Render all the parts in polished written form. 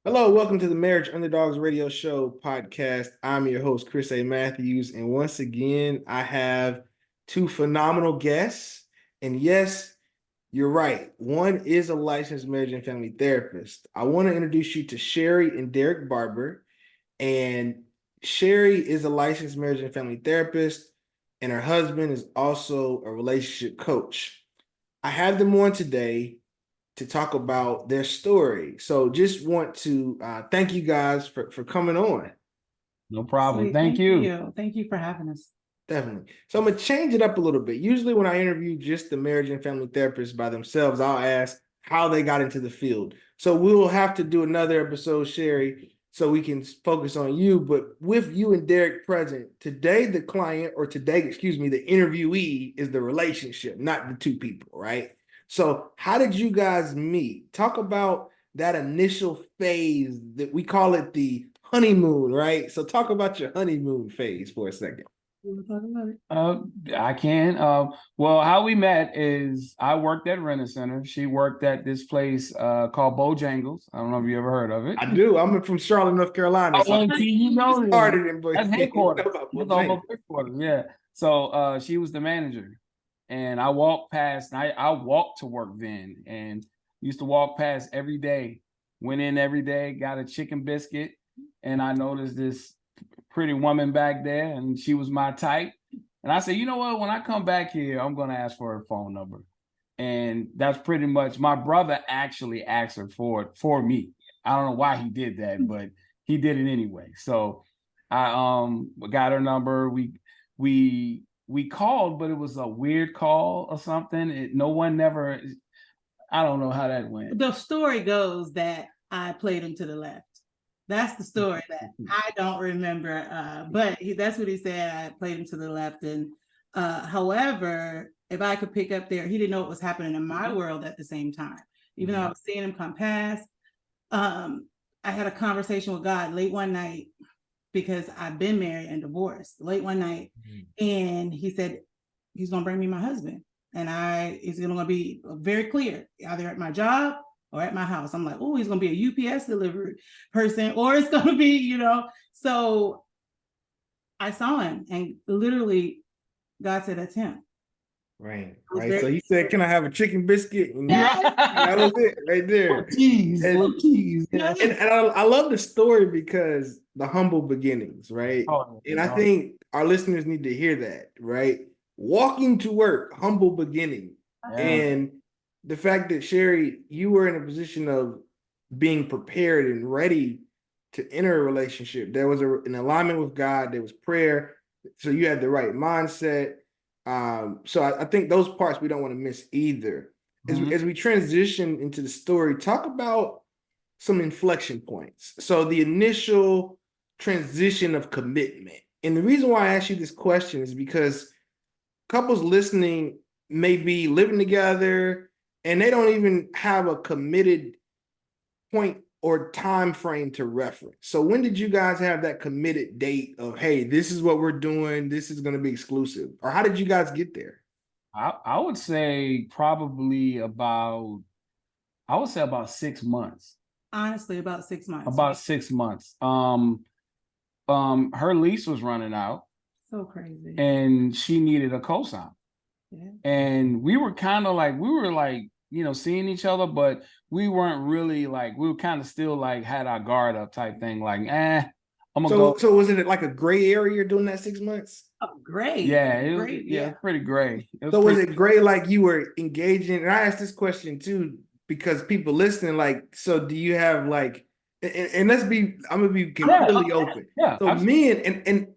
Hello, welcome to the Marriage Underdogs Radio Show podcast. I'm your host, Chris A. Matthews. And once again, I have two phenomenal guests. And yes, you're right. One is a licensed marriage and family therapist. I want to introduce you to Sherry and Derick Barbour. And Sherry is a licensed marriage and family therapist, and her husband is also a relationship coach. I have them on today to talk about their story. So just want to thank you guys for coming on. No problem. Sweet. Thank you. Thank you for having us. Definitely. So I'm gonna change it up a little bit. Usually when I interview just the marriage and family therapists by themselves, I'll ask how they got into the field. So we'll have to do another episode, Sherry, so we can focus on you. But with you and Derick present, today the client, or today, excuse me, the interviewee is the relationship, not the two people, right? So how did you guys meet? Talk about that initial phase that we call it the honeymoon, right? So talk about your honeymoon phase for a second. I can. Well, how we met is I worked at Rent Center. She worked at this place called Bojangles. I don't know if you ever heard of it. I do. I'm from Charlotte, North Carolina. So you know, started in that's headquarters. Headquarters. Yeah. So she was the manager, and I walked past. I walked to work then, and used to walk past every day. Went in every day, got a chicken biscuit, and I noticed this pretty woman back there, and she was my type. And I said, you know what? When I come back here, I'm gonna ask for her phone number. And that's pretty much, my brother actually asked her for it for me. I don't know why he did that, but he did it anyway. So I got her number. We called, but it was a weird call or something. No one never. I don't know how that went. The story goes that I played him to the left. That's the story that I don't remember, but that's what he said. I played him to the left, and however, if I could pick up there, he didn't know what was happening in my world at the same time. Even though I was seeing him come past, I had a conversation with God late one night because I've been married and divorced. Late one night, and he said he's going to bring me my husband, and it's going to be very clear, either at my job or at my house. I'm like, oh, he's going to be a UPS delivery person, or it's going to be, So I saw him, and literally God said, that's him. Right. So he said, can I have a chicken biscuit? And that was it right there. Cheese. And I love the story because the humble beginnings, right? And I think our listeners need to hear that, right? Walking to work, humble beginning. And the fact that, Sherry, you were in a position of being prepared and ready to enter a relationship. There was an alignment with God. There was prayer. So you had the right mindset. So I think those parts we don't want to miss either. As we transition into the story, talk about some inflection points. So the initial transition of commitment. And the reason why I ask you this question is because couples listening may be living together and they don't even have a committed point or time frame to reference. So when did you guys have that committed date of, hey, this is what we're doing, this is going to be exclusive? Or how did you guys get there? I would say probably about 6 months. Honestly, about 6 months. About 6 months. Her lease was running out. So crazy. And she needed a cosign. Yeah. And we were kind of like, seeing each other, but we weren't really like, we were kind of still like had our guard up type thing. Like, I'm gonna go. So was it like a gray area during that 6 months? Oh, gray. Yeah, it was pretty gray. Was it gray like you were engaging? And I asked this question too, because people listening, like, so do you have like, and I'm gonna be completely open. Yeah. So men, and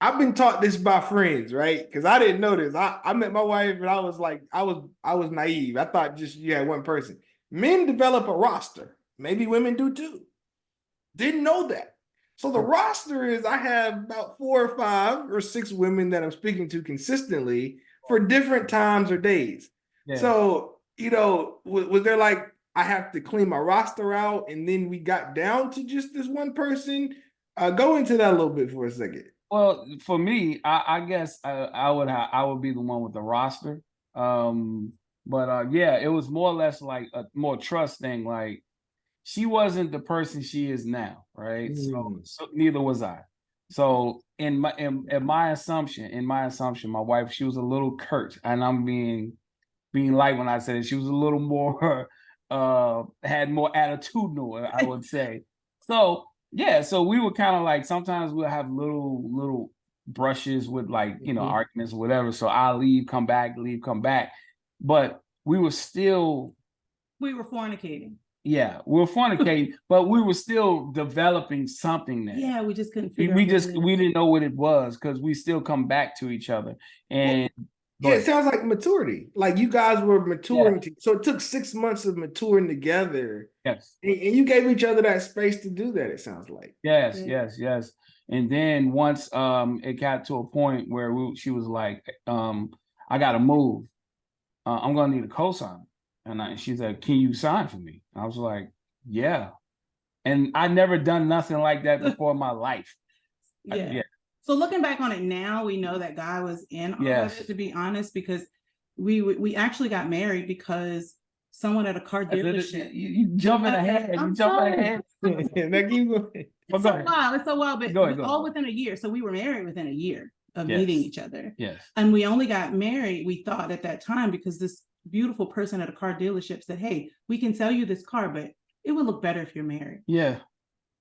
I've been taught this by friends, right? Because I didn't know this. I met my wife and I was like, I was naive. I thought just you had one person. Men develop a roster. Maybe women do too. Didn't know that. So the roster is I have about 4 or 5 or 6 women that I'm speaking to consistently for different times or days. Yeah. So, was there like, I have to clean my roster out and then we got down to just this one person? Go into that a little bit for a second. Well, for me, I guess I would be the one with the roster. But it was more or less like a more trust thing. Like she wasn't the person she is now, right? So neither was I. So in my assumption, my wife, she was a little curt, and I'm being light when I said it. She was a little more had more attitudinal, I would say. So yeah, so we were kind of like, sometimes we'll have little brushes with, like, you know, arguments or whatever. So I'll leave, come back, leave, come back. But we were fornicating. Yeah, we were fornicating, but we were still developing something there. Yeah, we just couldn't figure we didn't know what it was, because we still come back to each other. And yeah, it sounds like maturity. Like you guys were maturing. So it took 6 months of maturing together. Yes. And you gave each other that space to do that, it sounds like. Yes. And then once it got to a point where she was like, I got to move. I'm going to need a cosign. And she said, can you sign for me? I was like, yeah. And I never done nothing like that before in my life. Yeah. So looking back on it now, we know that God was in all of it, to be honest, because we actually got married because someone at a car dealership. You jumping ahead. You jumping ahead. It's so wild, but all within a year. So we were married within a year of meeting each other. Yes. And we only got married, we thought at that time, because this beautiful person at a car dealership said, hey, we can sell you this car, but it would look better if you're married. Yeah.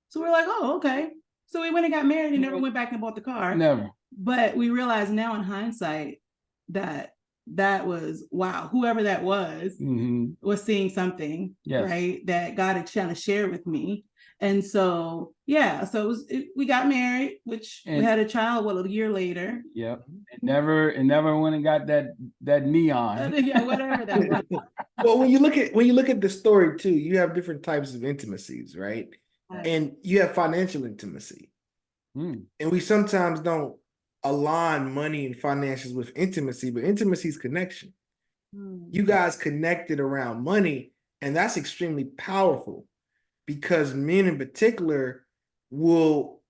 So we're like, oh, okay. So we went and got married and never went back and bought the car. Never. But we realize now in hindsight that was, wow, whoever that was seeing something, right, that God had trying to share with me. And so, yeah, so we got married, which we had a child, a year later. Yep. It never went and got that neon. Yeah, whatever that was. Well, when you look at the story too, you have different types of intimacies, right? And you have financial intimacy. And we sometimes don't align money and finances with intimacy, but intimacy is connection. You guys connected around money, and that's extremely powerful, because men in particular will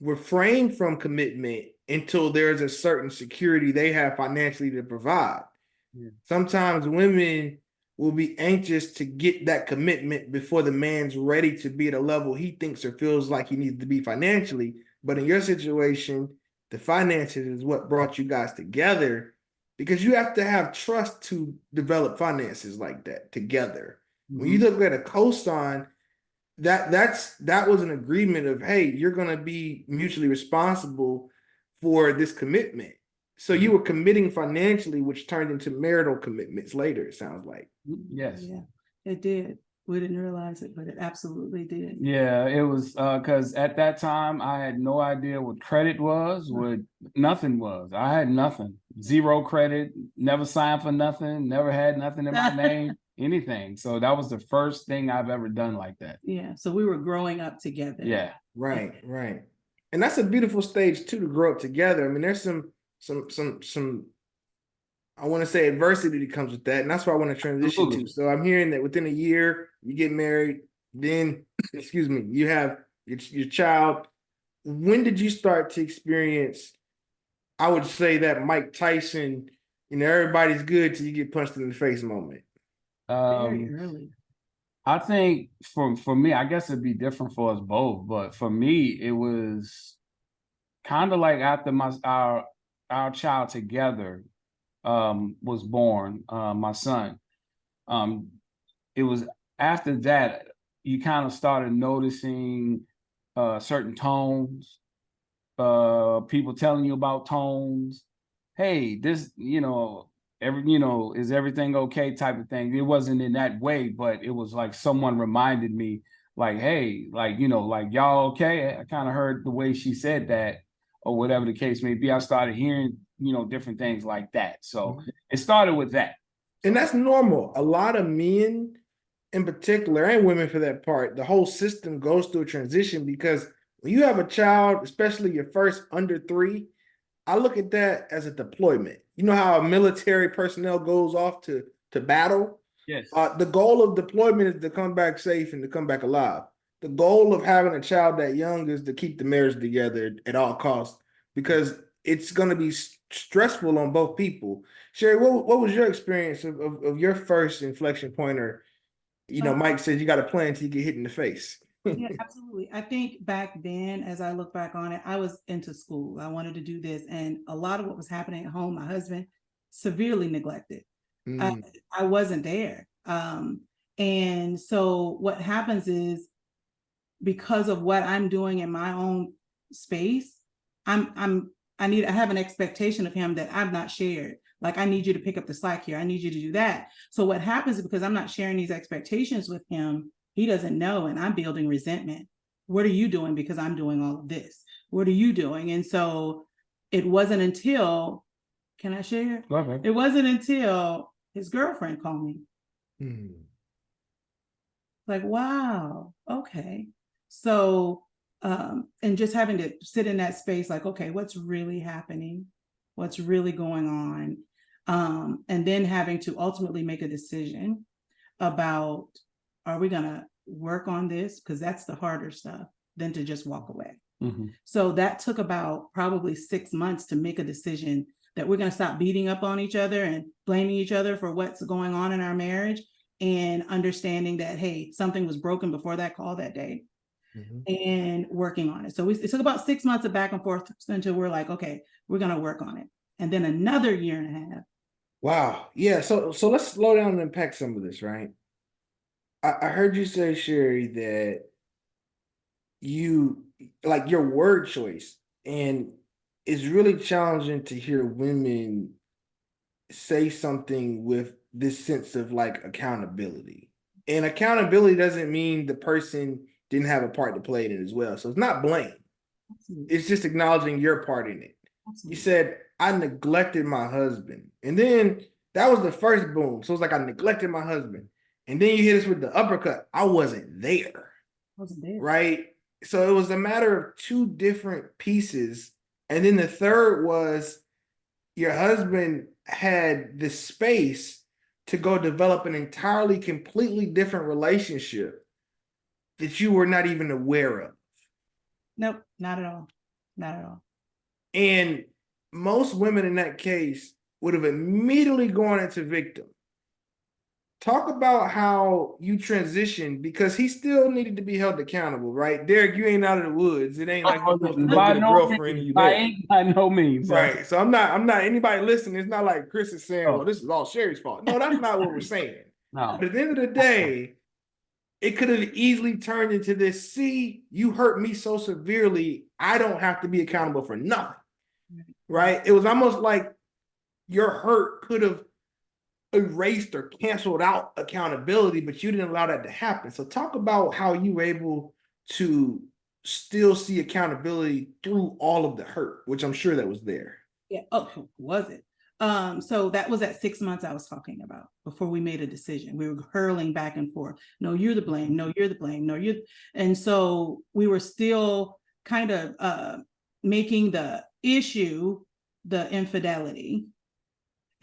refrain from commitment until there's a certain security they have financially to provide. Sometimes women will be anxious to get that commitment before the man's ready to be at a level he thinks or feels like he needs to be financially. But in your situation, the finances is what brought you guys together, because you have to have trust to develop finances like that together. When you look at a cosign, that was an agreement of, hey, you're going to be mutually responsible for this commitment. So you were committing financially, which turned into marital commitments later, it sounds like. Yes. Yeah, it did. We didn't realize it, but it absolutely did. Yeah, it was because at that time I had no idea what credit was, what nothing was. I had nothing, zero credit, never signed for nothing, never had nothing in my name, anything. So that was the first thing I've ever done like that. Yeah, so we were growing up together. Yeah. Right. And that's a beautiful stage too, to grow up together. I mean, there's some I want to say adversity that comes with that, and that's where I want to transition to. So I'm hearing that within a year you get married, then excuse me, you have your child. When did you start to experience, I would say, that Mike Tyson, everybody's good till you get punched in the face moment? Very early. I think for me, I guess it'd be different for us both, but for me, it was kind of like after our child together was born, my son. It was after that you kind of started noticing certain tones, people telling you about tones. Hey, this, is everything okay type of thing. It wasn't in that way, but it was like someone reminded me, like, hey, like, like, y'all okay? I kind of heard the way she said that, or whatever the case may be. I started hearing, different things like that. So it started with that. And that's normal. A lot of men in particular, and women for that part, the whole system goes through a transition, because when you have a child, especially your first under 3, I look at that as a deployment. You know how military personnel goes off to battle? Yes. The goal of deployment is to come back safe and to come back alive. The goal of having a child that young is to keep the marriage together at all costs, because it's going to be stressful on both people. Sherry, what was your experience of your first inflection point, or Mike says you got to plan until you get hit in the face. Yeah, absolutely. I think back then, as I look back on it, I was into school. I wanted to do this. And a lot of what was happening at home, my husband severely neglected. I wasn't there. And so what happens is, because of what I'm doing in my own space, I have an expectation of him that I've not shared. Like, I need you to pick up the slack here. I need you to do that. So what happens is, because I'm not sharing these expectations with him, he doesn't know, and I'm building resentment. What are you doing? Because I'm doing all of this. What are you doing? And so it wasn't until, can I share? Go ahead. It wasn't until his girlfriend called me. Like, wow, okay. So, and just having to sit in that space, like, okay, what's really happening? What's really going on? And then having to ultimately make a decision about, are we gonna work on this? Because that's the harder stuff than to just walk away. So that took about probably 6 months to make a decision that we're gonna stop beating up on each other and blaming each other for what's going on in our marriage, and understanding that, hey, something was broken before that call that day, and working on it. So it took about 6 months of back and forth until we're like, okay, we're gonna work on it. And then another year and a half. Wow. Yeah. So let's slow down and unpack some of this, right? I heard you say, Sherry, that you like your word choice, and it's really challenging to hear women say something with this sense of like accountability. And accountability doesn't mean the person didn't have a part to play in it as well. So it's not blame. It's just acknowledging your part in it. You said, I neglected my husband. And then that was the first boom. So it's like, I neglected my husband. And then you hit us with the uppercut. I wasn't there. Right? So it was a matter of two different pieces. And then the third was, your husband had the space to go develop an entirely, completely different relationship that you were not even aware of. Nope, not at all. Not at all. And most women in that case would have immediately gone into victim. Talk about how you transitioned, because he still needed to be held accountable, right? Derick, you ain't out of the woods. It ain't like you're supposed to go get a girlfriend and you there. By no means. Right. So I'm not anybody listening. It's not like Chris is saying, well, this is all Sherry's fault. No, that's not what we're saying. No. But at the end of the day, it could have easily turned into this, see, you hurt me so severely, I don't have to be accountable for nothing. Right? It was almost like your hurt could have erased or canceled out accountability, but you didn't allow that to happen. So talk about how you were able to still see accountability through all of the hurt, which I'm sure that was there. Yeah. Oh, was it? So that was at 6 months I was talking about before we made a decision. We were hurling back and forth. No, you're the blame. No, you're the blame. No, you're. And so we were still kind of making the issue the infidelity,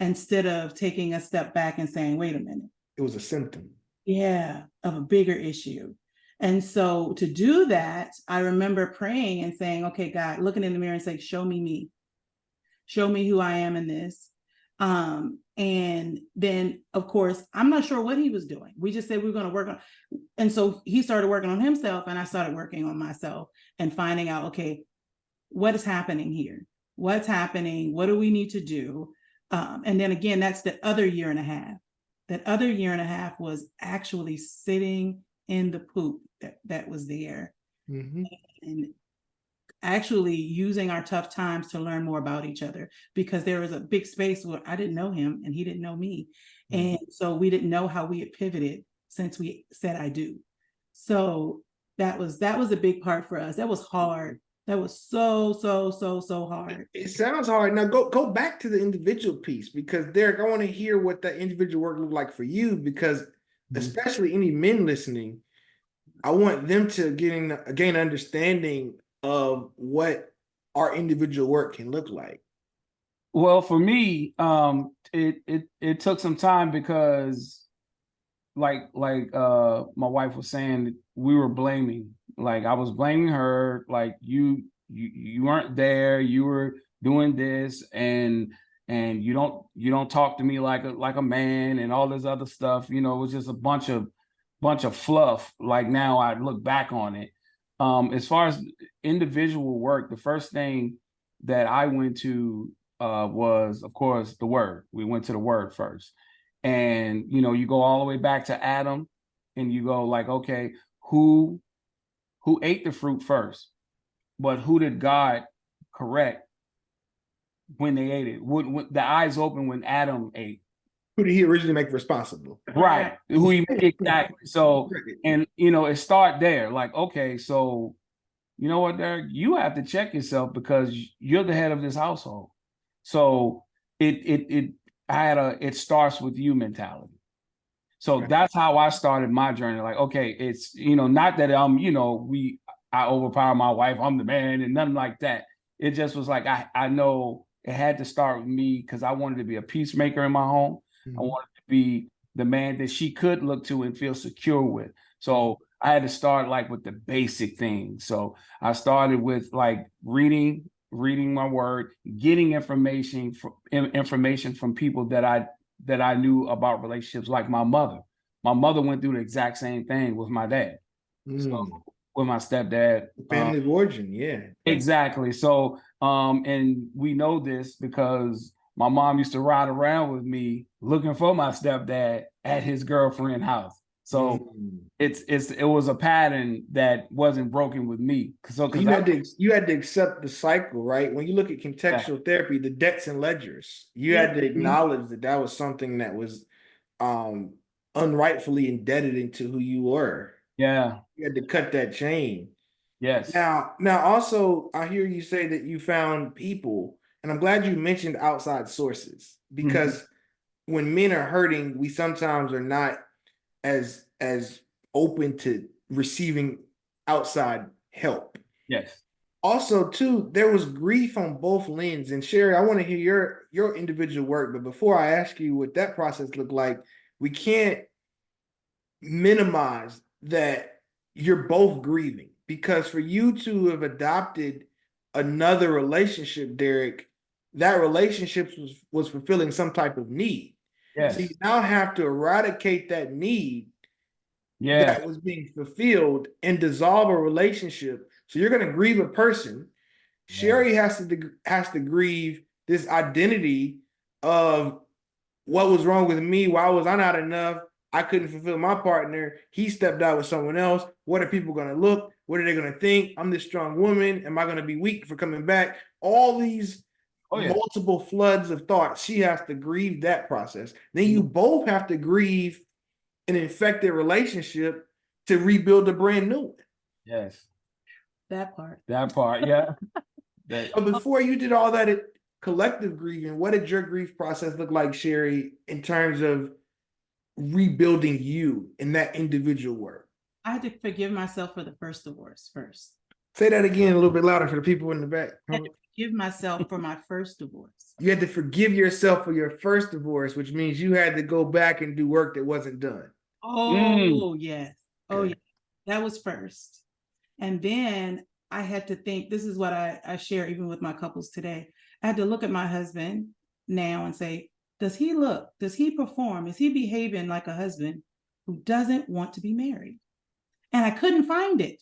instead of taking a step back and saying, wait a minute. It was a symptom. Yeah, of a bigger issue. And so to do that, I remember praying and saying, okay, God, looking in the mirror and saying, show me me. Show me who I am in this. And then, of course, I'm not sure what he was doing. We just said we were going to work on. And so he started working on himself, and I started working on myself and finding out, okay, what is happening here? What's happening? What do we need to do? And then again, that's the other year and a half. That other year and a half was actually sitting in the poop that was there. And actually using our tough times to learn more about each other, because there was a big space where I didn't know him and he didn't know me. And so we didn't know how we had pivoted since we said I do. So that was a big part for us. That was hard. That was so hard. It sounds hard. Now go back to the individual piece, because Derick, I want to hear what that individual work looked like for you, because especially any men listening, I want them to gain understanding of what our individual work can look like. Well, for me, it took some time, because like my wife was saying, we were blaming. Like, I was blaming her, like you weren't there, you were doing this, and you don't talk to me like a man, and all this other stuff. You know, it was just a bunch of bunch of fluff. Like now I look back on it. As far as individual work, the first thing that I went to was, of course, the Word. We went to the Word first. And, you know, you go all the way back to Adam and you go like, okay, who ate the fruit first? But who did God correct when they ate it? When the eyes open when Adam ate? Who did he originally make responsible? Right. Who he exactly. So, and you know, it start there. Like, okay, so you know what, Derick, you have to check yourself because you're the head of this household. So it starts with you mentality. So that's how I started my journey. Like, okay, it's, you know, not that I overpower my wife, I'm the man, and nothing like that. It just was like I know it had to start with me because I wanted to be a peacemaker in my home. I wanted to be the man that she could look to and feel secure with. So I had to start like with the basic things. So I started with like reading my word, getting information from people that I knew about relationships, like my mother. My mother went through the exact same thing with my dad. So with my stepdad. Family of origin, yeah. Exactly. So and we know this because my mom used to ride around with me looking for my stepdad at his girlfriend's house. So it was a pattern that wasn't broken with me. So you had to accept the cycle, right? When you look at contextual therapy, the debts and ledgers, you had to acknowledge that was something that was unrightfully indebted into who you were. Yeah. You had to cut that chain. Yes. Now also, I hear you say that you found people, and I'm glad you mentioned outside sources, because when men are hurting, we sometimes are not as open to receiving outside help. Yes. Also, too, there was grief on both ends. And Sherry, I want to hear your individual work, but before I ask you what that process looked like, we can't minimize that you're both grieving, because for you to have adopted another relationship, Derick, that relationship was fulfilling some type of need. Yes. So you now have to eradicate that need that was being fulfilled and dissolve a relationship. So you're going to grieve a person. Sherry has to grieve this identity of what was wrong with me. Why was I not enough? I couldn't fulfill my partner. He stepped out with someone else. What are people going to look? What are they going to think? I'm this strong woman. Am I going to be weak for coming back? All these multiple floods of thoughts. She has to grieve that process. Then you both have to grieve an infected relationship to rebuild a brand new one. Yes. That part, yeah. But before you did all that collective grieving, what did your grief process look like, Sherry, in terms of rebuilding you in that individual work? I had to forgive myself for the first divorce first. Say that again a little bit louder for the people in the back. I had to forgive myself for my first divorce. You had to forgive yourself for your first divorce, which means you had to go back and do work that wasn't done. Oh, yes. Oh, yeah. That was first. And then I had to think, this is what I share even with my couples today. I had to look at my husband now and say, does he perform? Is he behaving like a husband who doesn't want to be married? And I couldn't find it.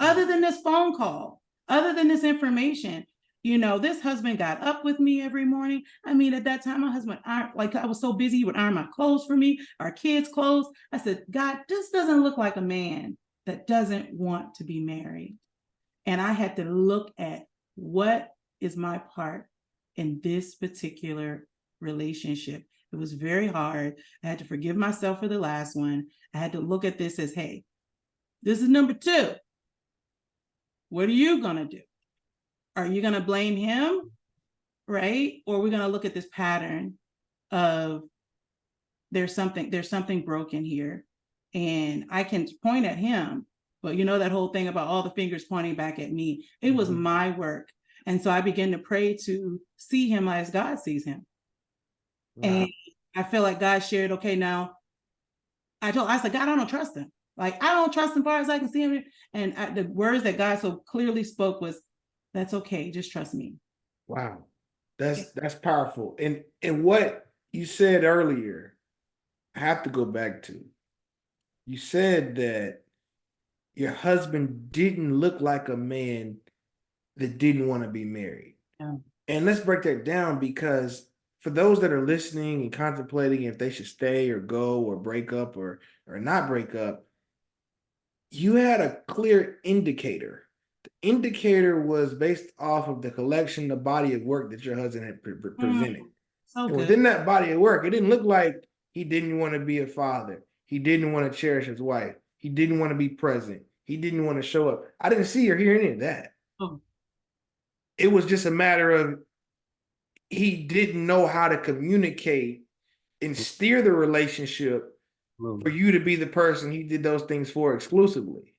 Other than this phone call, other than this information. You know, this husband got up with me every morning. I mean, at that time, my husband, I was so busy, he would iron my clothes for me, our kids' clothes. I said, God, this doesn't look like a man that doesn't want to be married. And I had to look at what is my part in this particular relationship. It was very hard. I had to forgive myself for the last one. I had to look at this as, hey, this is number 2. What are you going to do? Are you going to blame him? Right? Or are we going to look at this pattern of there's something broken here. And I can point at him, but you know, that whole thing about all the fingers pointing back at me, it was my work. And so I began to pray to see him as God sees him. Wow. And I feel like God shared, okay, now I said, God, I don't trust him. Like, I don't trust him as far as I can see him. And the words that God so clearly spoke was, that's okay. Just trust me. Wow. That's powerful. And what you said earlier, I have to go back to. you said that your husband didn't look like a man that didn't want to be married. Yeah. And let's break that down, because for those that are listening and contemplating if they should stay or go or break up or not break up, you had a clear indicator. The indicator was based off of the collection, the body of work that your husband had presented. So and within that body of work, it didn't look like he didn't want to be a father. He didn't want to cherish his wife. He didn't want to be present. He didn't want to show up. I didn't see or hear any of that. Oh. It was just a matter of he didn't know how to communicate and steer the relationship for you to be the person he did those things for exclusively.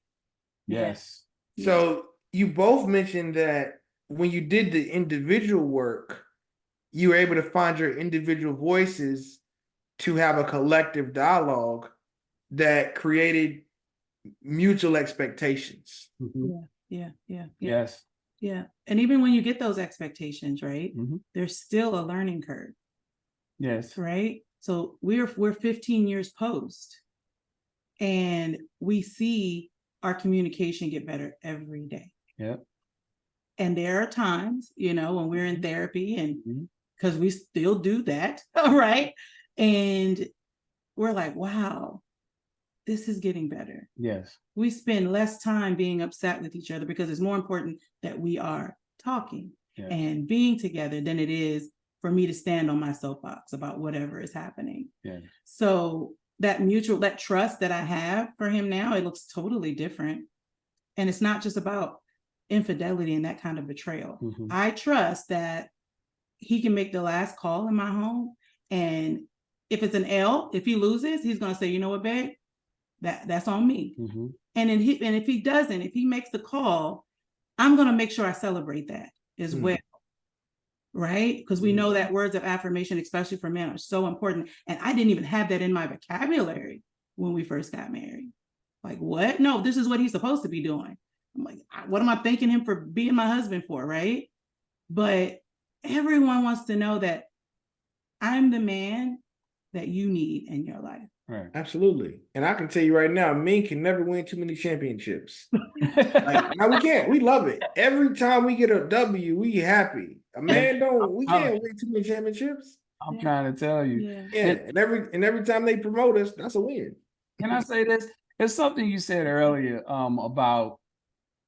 Yes. So you both mentioned that when you did the individual work, you were able to find your individual voices to have a collective dialogue that created mutual expectations. Yeah. Yes. Yeah. And even when you get those expectations, right, there's still a learning curve. Yes. Right. So we're 15 years post, and we see our communication get better every day. Yeah. And there are times, when we're in therapy, and because we still do that, right? And we're like, wow, this is getting better. Yes. We spend less time being upset with each other because it's more important that we are talking and being together than it is for me to stand on my soapbox about whatever is happening. Yeah. So that trust that I have for him now, it looks totally different. And it's not just about infidelity and that kind of betrayal. I trust that he can make the last call in my home, and if it's an L, if he loses, he's going to say, you know what, babe, that's on me. And if he doesn't, if he makes the call, I'm going to make sure I celebrate that as well. Right? Because we know that words of affirmation, especially for men, are so important. And I didn't even have that in my vocabulary when we first got married. Like, what? No, this is what he's supposed to be doing. I'm like, what am I thanking him for being my husband for? Right? But everyone wants to know that I'm the man that you need in your life. Right. Absolutely. And I can tell you right now, men can never win too many championships. No, we can't. We love it. Every time we get a W, we happy. A man we can't win too many championships. I'm trying to tell you. Yeah. And every time they promote us, that's a win. Can I say this? It's something you said earlier about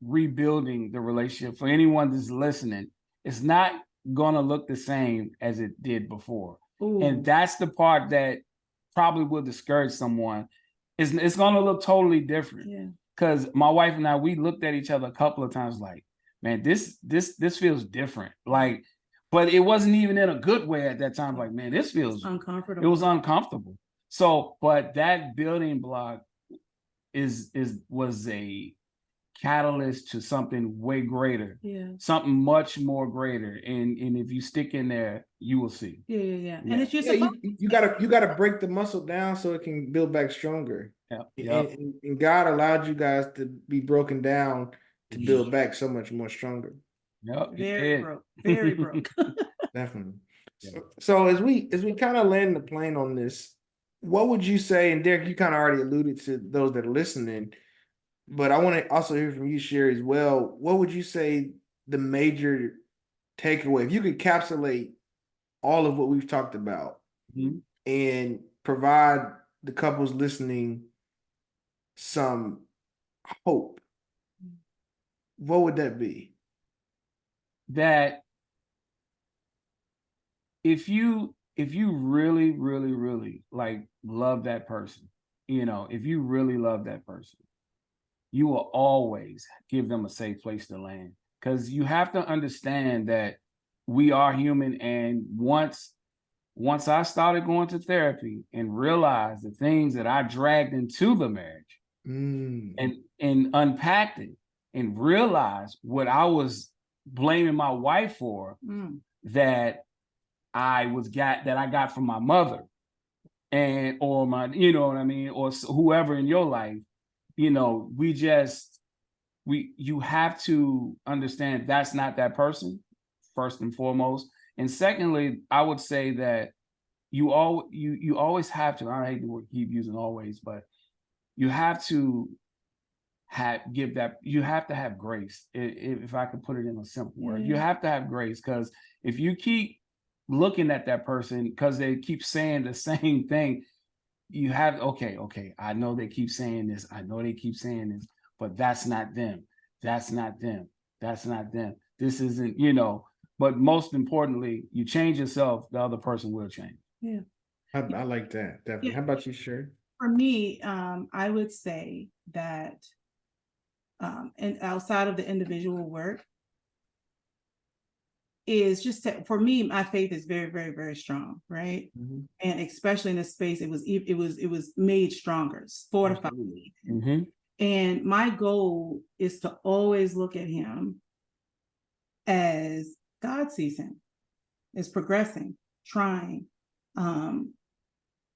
rebuilding the relationship. For anyone that's listening, it's not gonna look the same as it did before. Ooh. And that's the part that probably will discourage someone. It's gonna look totally different. Yeah. Because my wife and I, we looked at each other a couple of times like, man, this feels different. Like, but it wasn't even in a good way at that time. Like, man, this feels uncomfortable. It was uncomfortable. So, but that building block was a catalyst to something way greater, something much more greater. And if you stick in there, you will see. Yeah. And it's just you gotta break the muscle down so it can build back stronger. And God allowed you guys to be broken down to build back so much more stronger. Very broke. Definitely. So as we kind of land the plane on this, what would you say? And Derick, you kind of already alluded to those that are listening, but I want to also hear from you, Sherry, as well. What would you say the major takeaway, if you could encapsulate all of what we've talked about and provide the couples listening some hope, what would that be? That if you really, really, really like love that person, if you really love that person, you will always give them a safe place to land. Because you have to understand that we are human. And once I started going to therapy and realized the things that I dragged into the marriage and unpacked it and realized what I was blaming my wife for, that I got from my mother or my, or whoever in your life, you have to understand that's not that person, first and foremost. And secondly, I would say that you always have to, I hate to keep using always, but you have to you have to have grace. If I could put it in a simple word, you have to have grace, because if you keep looking at that person because they keep saying the same thing, you have, okay, I know they keep saying this, but that's not them. That's not them. That's not them. This isn't, but most importantly, you change yourself, the other person will change. Yeah. I like that. Definitely. Yeah. How about you, Sherry? For me, I would say that and outside of the individual work is just for me, my faith is very, very, very strong, right? Mm-hmm. And especially in this space, it was made stronger, fortified. Mm-hmm. And my goal is to always look at him as God sees him, as progressing, trying, and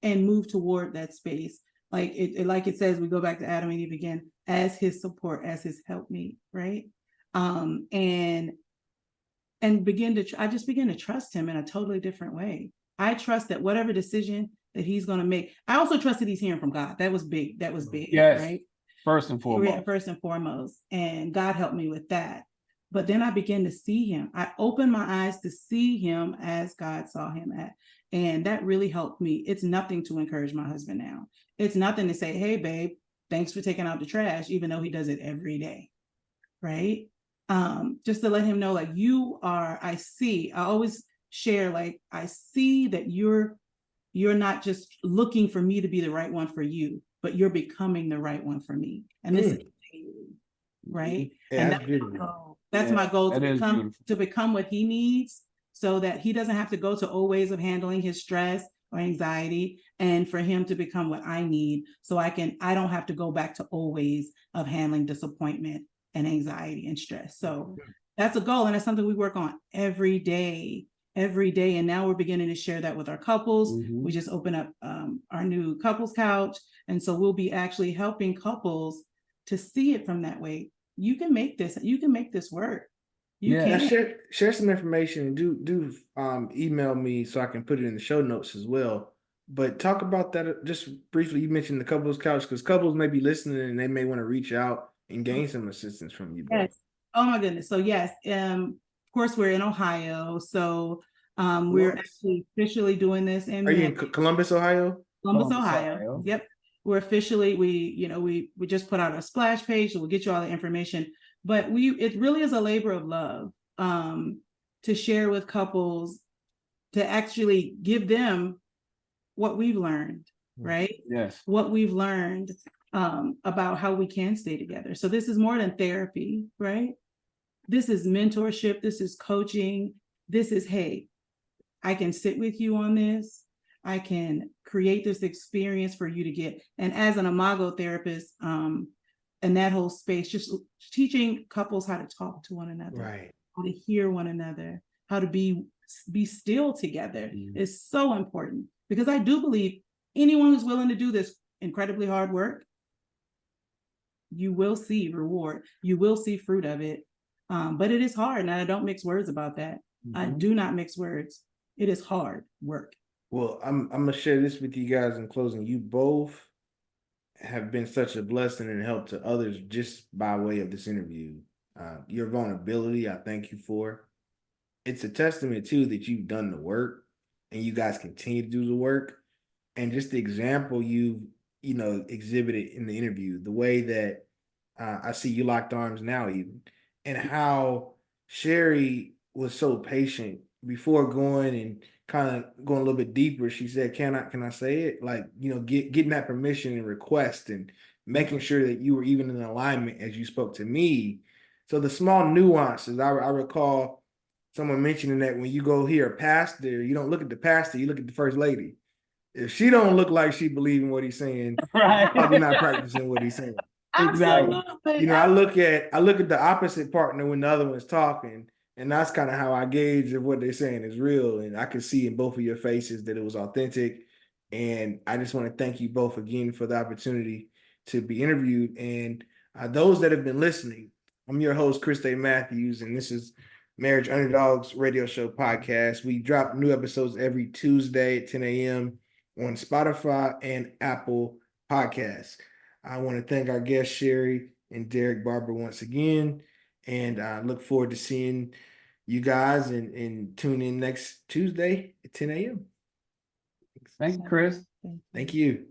move toward that space. Like it says, we go back to Adam and Eve again, as his support, as his helpmate, right? And I just begin to trust him in a totally different way. I trust that whatever decision that he's going to make, I also trust that he's hearing from God. That was big. Yes, right? First and foremost. First and foremost. And God helped me with that. But then I began to see him. I opened my eyes to see him as God saw him at. And that really helped me. It's nothing to encourage my husband now. It's nothing to say, hey, babe, thanks for taking out the trash, even though he does it every day. Right? Just to let him know, like, I always share, like, I see that you're not just looking for me to be the right one for you, but you're becoming the right one for me. And this is right. Yeah, and that's my goal to become what he needs, so that he doesn't have to go to old ways of handling his stress or anxiety, and for him to become what I need, so I don't have to go back to old ways of handling disappointment and anxiety and stress. So that's a goal, and it's something we work on every day. And now we're beginning to share that with our couples. Mm-hmm. We just opened up our new couples couch, and so we'll be actually helping couples to see it from that way. You can make this work. You can share some information. Do email me so I can put it in the show notes as well. But talk about that just briefly. You mentioned the couples couch, because couples may be listening and they may want to reach out and gain some assistance from you both. Yes. Oh my goodness. So yes, of course we're in Ohio. So we're actually officially doing this in Are you in Columbus, Ohio? Columbus, Ohio. Yep. We're officially, we just put out a splash page, so we'll get you all the information. But it really is a labor of love to share with couples, to actually give them what we've learned, right? Yes. What we've learned about how we can stay together. So this is more than therapy, right? This is mentorship. This is coaching. This is, hey, I can sit with you on this. I can create this experience for you to get. And as an imago therapist, in that whole space, just teaching couples how to talk to one another, right? How to hear one another, how to be still together is so important, because I do believe anyone who's willing to do this incredibly hard work, you will see reward. You will see fruit of it. But it is hard, and I don't mix words about that. Mm-hmm. I do not mix words. It is hard work. Well, I'm gonna share this with you guys in closing. You both have been such a blessing and help to others just by way of this interview. Your vulnerability, I thank you for. It's a testament too that you've done the work and you guys continue to do the work. And just the example you exhibited in the interview, the way that I see you locked arms now, even, and how Sherry was so patient before going and kind of going a little bit deeper. She said, can I say it? Like, getting that permission and request, and making sure that you were even in alignment as you spoke to me. So the small nuances, I recall someone mentioning that when you go hear a pastor, you don't look at the pastor, you look at the first lady. If she don't look like she believes in what he's saying, right, probably not practicing what he's saying. Exactly. I look at the opposite partner when the other one's talking, and that's kind of how I gauge if what they're saying is real. And I could see in both of your faces that it was authentic. And I just want to thank you both again for the opportunity to be interviewed. And those that have been listening, I'm your host, Chris A. Matthews, and this is Marriage Underdogs Radio Show podcast. We drop new episodes every Tuesday at 10 a.m. on Spotify and Apple Podcasts. I want to thank our guests, Sherry and Derick Barbour, once again. And I look forward to seeing you guys and tune in next Tuesday at 10 a.m. Thank you, Chris. Thank you.